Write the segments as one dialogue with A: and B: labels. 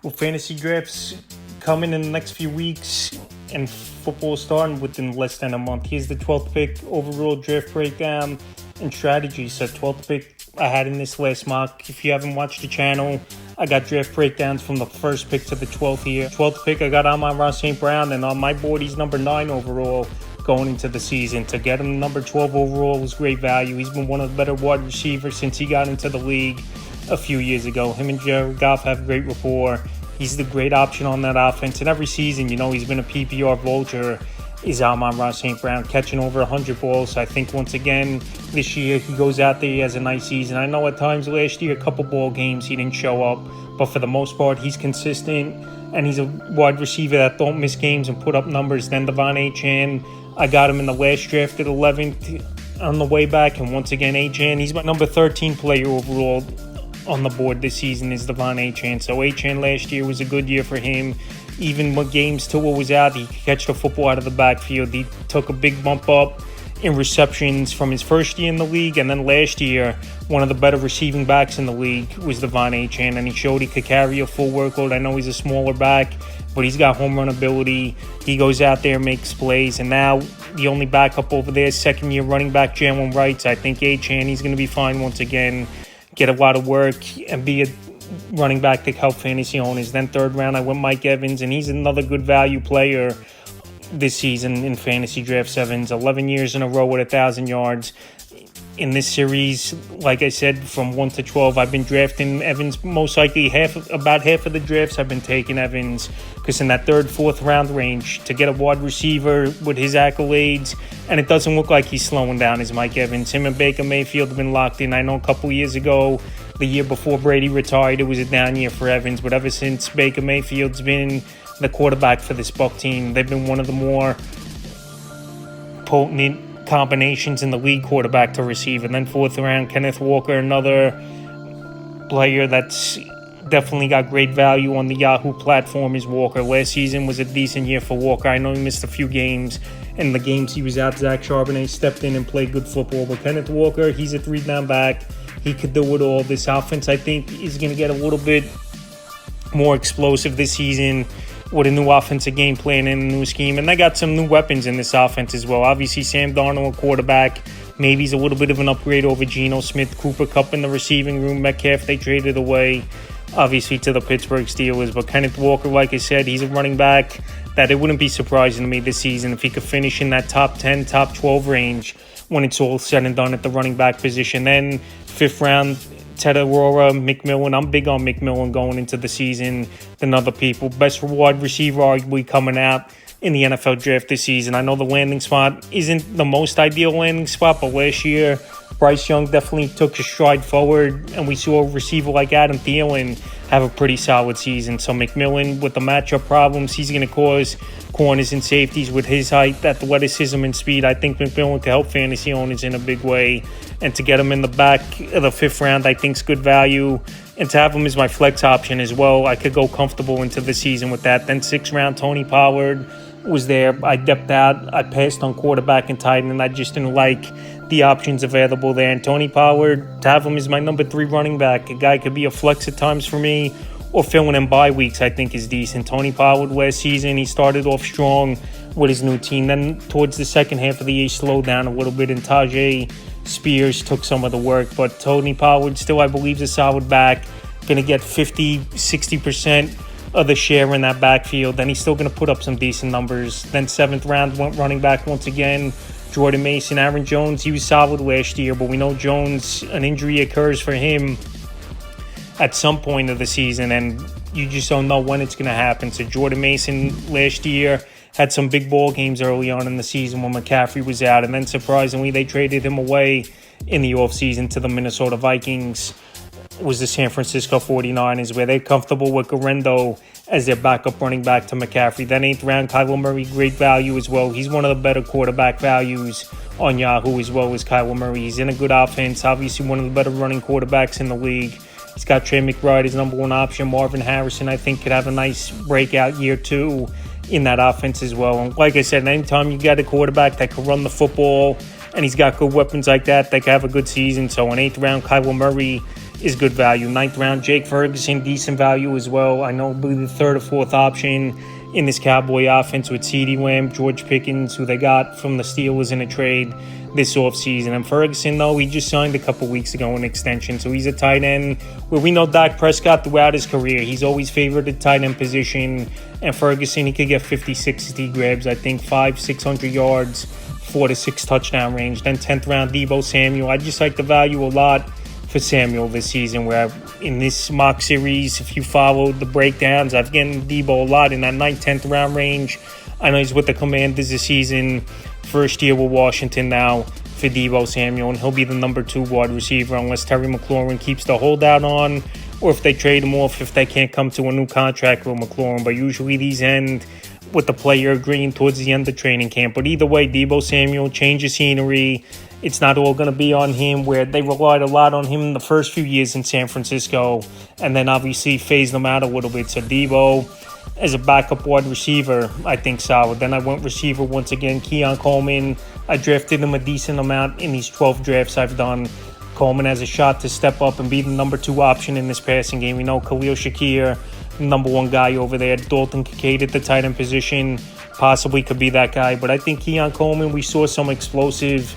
A: Well, fantasy drafts coming in the next few weeks, and football starting within less than a month. Here's the 12th pick overall draft breakdown and strategy. So 12th pick I had in this last mock. If you haven't watched the channel, I got draft breakdowns from the first pick to the 12th here. 12th pick, I got Amon-Ra St. Brown, and on my board, he's number 9 overall going into the season. To get him number 12 overall was great value. He's been one of the better wide receivers since he got into the league a few years ago. Him and Jared Goff have great rapport. He's the great option on that offense. And every season, he's been a PPR vulture, is Amon-Ra St. Brown, catching over 100 balls. So I think once again this year he goes out there, he has a nice season. I know at times last year, a couple ball games he didn't show up, but for the most part he's consistent, and he's a wide receiver that don't miss games and put up numbers. Then Devon Achane, I got him in the last draft at 11th on the way back, and once again Achane, he's my number 13 player overall on the board this season is Devon Achane. So Achane last year was a good year for him. Even when games Tua was out, he could catch the football out of the backfield. He took a big bump up in receptions from his first year in the league, and then last year, one of the better receiving backs in the league was Devon Achane, and he showed he could carry a full workload. I know he's a smaller back, but he's got home run ability. He goes out there, makes plays, and now the only backup over there, second-year running back Jalen Wright. I think Achane, he's going to be fine once again, get a lot of work, and be a running back to help fantasy owners. Then third round, I went Mike Evans, and he's another good value player this season in fantasy draft sevens. 11 years in a row with 1,000 yards. In this series, like I said, from 1 to 12, I've been drafting Evans. Most likely about half of the drafts I've been taking Evans, because in that third, fourth round range, to get a wide receiver with his accolades, and it doesn't look like he's slowing down, is Mike Evans. Him and Baker Mayfield have been locked in. I know a couple years ago, the year before Brady retired, it was a down year for Evans, but ever since Baker Mayfield's been the quarterback for this Buck team, they've been one of the more potent combinations in the league, quarterback to receiver. And then fourth round, Kenneth Walker, another player that's definitely got great value on the Yahoo platform, is Walker. Last season was a decent year for Walker. I know he missed a few games, and the games he was out, Zach Charbonnet stepped in and played good football. But Kenneth Walker, he's a 3-down back. He could do it all. This offense, I think, is going to get a little bit more explosive this season with a new offensive game plan and a new scheme. And they got some new weapons in this offense as well. Obviously, Sam Darnold, a quarterback. Maybe he's a little bit of an upgrade over Geno Smith. Cooper Kupp in the receiving room. Metcalf, they traded away, obviously, to the Pittsburgh Steelers. But Kenneth Walker, like I said, he's a running back that it wouldn't be surprising to me this season if he could finish in that top 10, top 12 range when it's all said and done at the running back position. Then fifth round, Ted Aurora, McMillan. I'm big on McMillan going into the season than other people. Best wide receiver arguably coming out in the NFL draft this season. I know the landing spot isn't the most ideal landing spot, but last year Bryce Young definitely took a stride forward, and we saw a receiver like Adam Thielen have a pretty solid season. So McMillan, with the matchup problems, he's going to cause corners and safeties with his height, athleticism, and speed. I think McMillan can help fantasy owners in a big way. And to get him in the back of the fifth round, I think is good value. And to have him as my flex option as well, I could go comfortable into the season with that. Then sixth round, Tony Pollard was there. I dipped out. I passed on quarterback and tight end. I just didn't like the options available there. And Tony Pollard, to have him as my number 3 running back, a guy could be a flex at times for me, or filling in bye weeks, I think is decent. Tony Pollard last season, he started off strong with his new team. Then towards the second half of the year, he slowed down a little bit, and Tajay Spears took some of the work. But Tony Pollard still, I believe, is a solid back. Going to get 50, 60% of the share in that backfield. Then he's still going to put up some decent numbers. Then seventh round, went running back once again. Jordan Mason, Aaron Jones, he was solid last year, but we know Jones, an injury occurs for him at some point of the season, and you just don't know when it's going to happen. So Jordan Mason last year had some big ball games early on in the season when McCaffrey was out, and then surprisingly they traded him away in the offseason to the Minnesota Vikings. It was the San Francisco 49ers, where they're comfortable with Garendo as their backup running back to McCaffrey. Then 8th round, Kyler Murray, great value as well. He's one of the better quarterback values on Yahoo as well as Kyler Murray. He's in a good offense, obviously one of the better running quarterbacks in the league. He's got Trey McBride as number 1 option. Marvin Harrison, I think, could have a nice breakout year 2 in that offense as well. And like I said, anytime you got a quarterback that can run the football and he's got good weapons like that, they can have a good season. So in 8th round, Kyler Murray, is good value. Ninth round, Jake Ferguson, decent value as well. I know, I believe the third or fourth option in this Cowboy offense with CeeDee Lamb, George Pickens, who they got from the Steelers in a trade this offseason. And Ferguson, though, he just signed a couple weeks ago an extension, so he's a tight end where we know Dak Prescott throughout his career, he's always favored the tight end position. And Ferguson, he could get 50, 60 grabs, I think 500-600 yards, 4 to 6 touchdown range. Then 10th round, Deebo Samuel. I just like the value a lot for Samuel this season, where in this mock series, if you followed the breakdowns, I've given Deebo a lot in that 9th, 10th round range. I know he's with the Commanders this season, first year with Washington now for Deebo Samuel, and he'll be the number 2 wide receiver unless Terry McLaurin keeps the holdout on, or if they trade him off if they can't come to a new contract with McLaurin. But usually these end with the player agreeing towards the end of training camp. But either way, Deebo Samuel, change of scenery. It's not all going to be on him, where they relied a lot on him in the first few years in San Francisco and then obviously phased them out a little bit. So Deebo, as a backup wide receiver, I think solid. Then I went receiver once again, Keon Coleman. I drafted him a decent amount in these 12 drafts I've done. Coleman has a shot to step up and be the number 2 option in this passing game. We know Khalil Shakir, number 1 guy over there. Dalton Kincaid at the tight end position possibly could be that guy. But I think Keon Coleman, we saw some explosive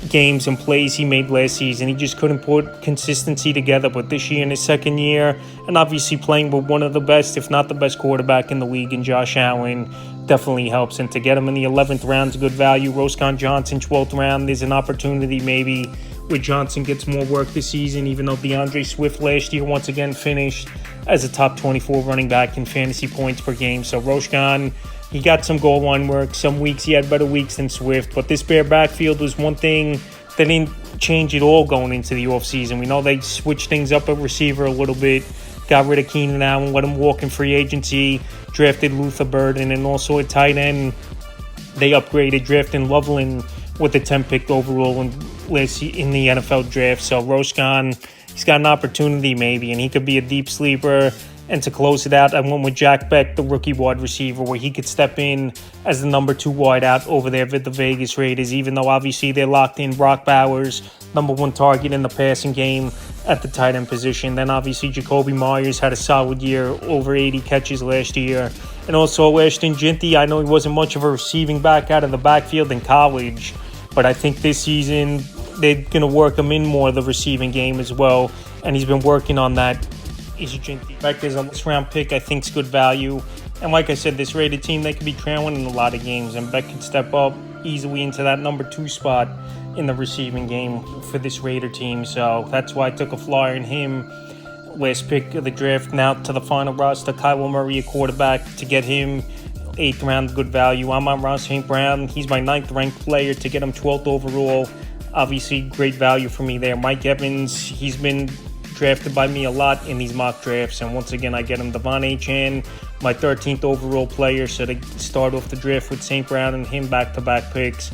A: games and plays he made last season. He just couldn't put consistency together. But this year, in his second year, and obviously playing with one of the best, if not the best quarterback in the league in Josh Allen, definitely helps. And to get him in the 11th round is good value. Roscoe Johnson, 12th round, there's an opportunity maybe where Johnson gets more work this season, even though DeAndre Swift last year once again finished as a top 24 running back in fantasy points per game. So Roscoe, he got some goal line work. Some weeks he had better weeks than Swift. But this bare backfield was one thing that didn't change at all going into the offseason. We know they switched things up at receiver a little bit, got rid of Keenan Allen, let him walk in free agency, drafted Luther Burden, and also at tight end, they upgraded, drafting Loveland with the 10th pick overall in the NFL draft. So Roscoe, he's got an opportunity maybe, and he could be a deep sleeper. And to close it out, I went with Jack Beck, the rookie wide receiver, where he could step in as the number 2 wide out over there with the Vegas Raiders, even though obviously they're locked in Brock Bowers, number 1 target in the passing game at the tight end position. Then obviously Jacoby Myers had a solid year, over 80 catches last year. And also Ashton Jinty, I know he wasn't much of a receiving back out of the backfield in college, but I think this season they're going to work him in more of the receiving game as well, and he's been working on that. Beck is a first-round pick, I think, is good value. And like I said, this Raider team, they could be trailing in a lot of games, and Beck could step up easily into that number 2 spot in the receiving game for this Raider team. So that's why I took a flyer in him. Last pick of the draft, now to the final roster, Kyler Murray, a quarterback, to get him 8th round, good value. I'm on Ross St. Brown. He's my 9th ranked player, to get him 12th overall. Obviously, great value for me there. Mike Evans, he's been drafted by me a lot in these mock drafts, and once again I get him. Devon Achane, my 13th overall player, so they start off the draft with St. Brown and him back-to-back picks.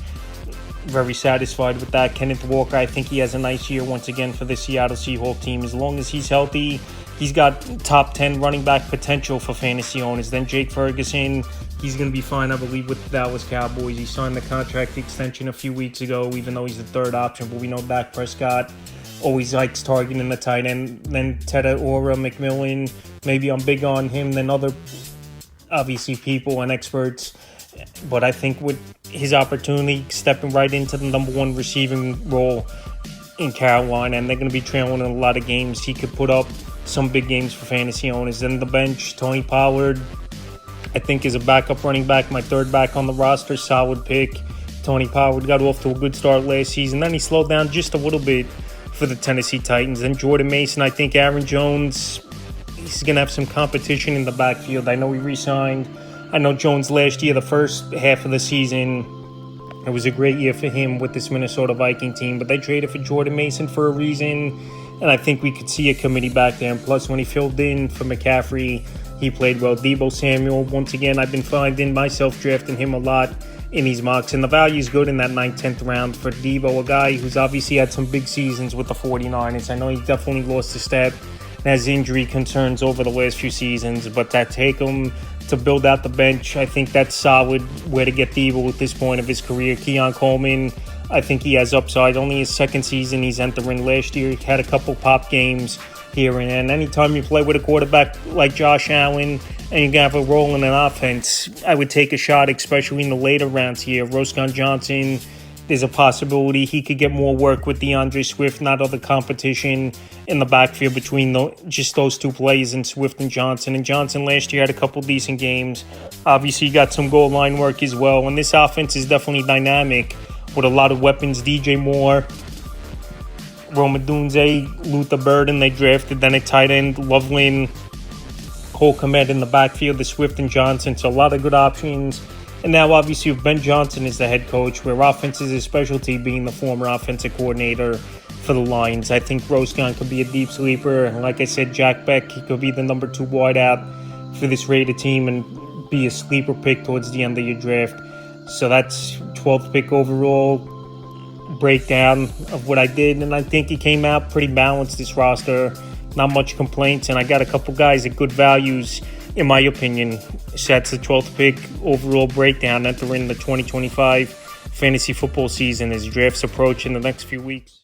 A: Very satisfied with that. Kenneth Walker, I think he has a nice year once again for the Seattle Seahawks team. As long as he's healthy, he's got top 10 running back potential for fantasy owners. Then Jake Ferguson, he's going to be fine, I believe, with the Dallas Cowboys. He signed the contract extension a few weeks ago, even though he's the 3rd option. But we know Dak Prescott always likes targeting the tight end. Then Teddy Ora, McMillan, maybe I'm big on him than other, obviously, people and experts. But I think with his opportunity, stepping right into the number 1 receiving role in Carolina, and they're going to be trailing in a lot of games, he could put up some big games for fantasy owners. Then the bench, Tony Pollard, I think, is a backup running back, my 3rd back on the roster, solid pick. Tony Pollard got off to a good start last season. Then he slowed down just a little bit for the Tennessee Titans. And Jordan Mason, I think Aaron Jones, he's going to have some competition in the backfield. I know he re-signed. I know Jones last year, the first half of the season, it was a great year for him with this Minnesota Viking team, but they traded for Jordan Mason for a reason, and I think we could see a committee back there. And plus, when he filled in for McCaffrey, he played well. Deebo Samuel, once again, I've been finding myself drafting him a lot in these mocks, and the value is good in that 9th, 10th round for Deebo, a guy who's obviously had some big seasons with the 49ers. I know he definitely lost a step and has injury concerns over the last few seasons, but that take him to build out the bench, I think that's solid way to get Deebo at this point of his career. Keon Coleman, I think he has upside. Only his second season he's entering. Last year he had a couple pop games here and there. And anytime you play with a quarterback like Josh Allen and you can have a role in an offense, I would take a shot, especially in the later rounds here. Roscoe Johnson, there's a possibility he could get more work with DeAndre Swift, not other competition in the backfield between just those two players and Swift and Johnson. And Johnson last year had a couple decent games. Obviously, he got some goal line work as well. And this offense is definitely dynamic with a lot of weapons. DJ Moore, Rome Odunze, Luther Burden, they drafted. Then at tight end, Loveland, Cole Kmet in the backfield, the Swift and Johnson. So a lot of good options. And now, obviously, with Ben Johnson as the head coach, where offense is his specialty, being the former offensive coordinator for the Lions. I think Roscoe could be a deep sleeper. And like I said, Jack Beck, he could be the number 2 wideout for this Raider team and be a sleeper pick towards the end of your draft. So that's 12th pick overall breakdown of what I did. And I think it came out pretty balanced, this roster. Not much complaints. And I got a couple guys at good values, in my opinion. So that's the 12th pick overall breakdown entering the 2025 fantasy football season as drafts approach in the next few weeks.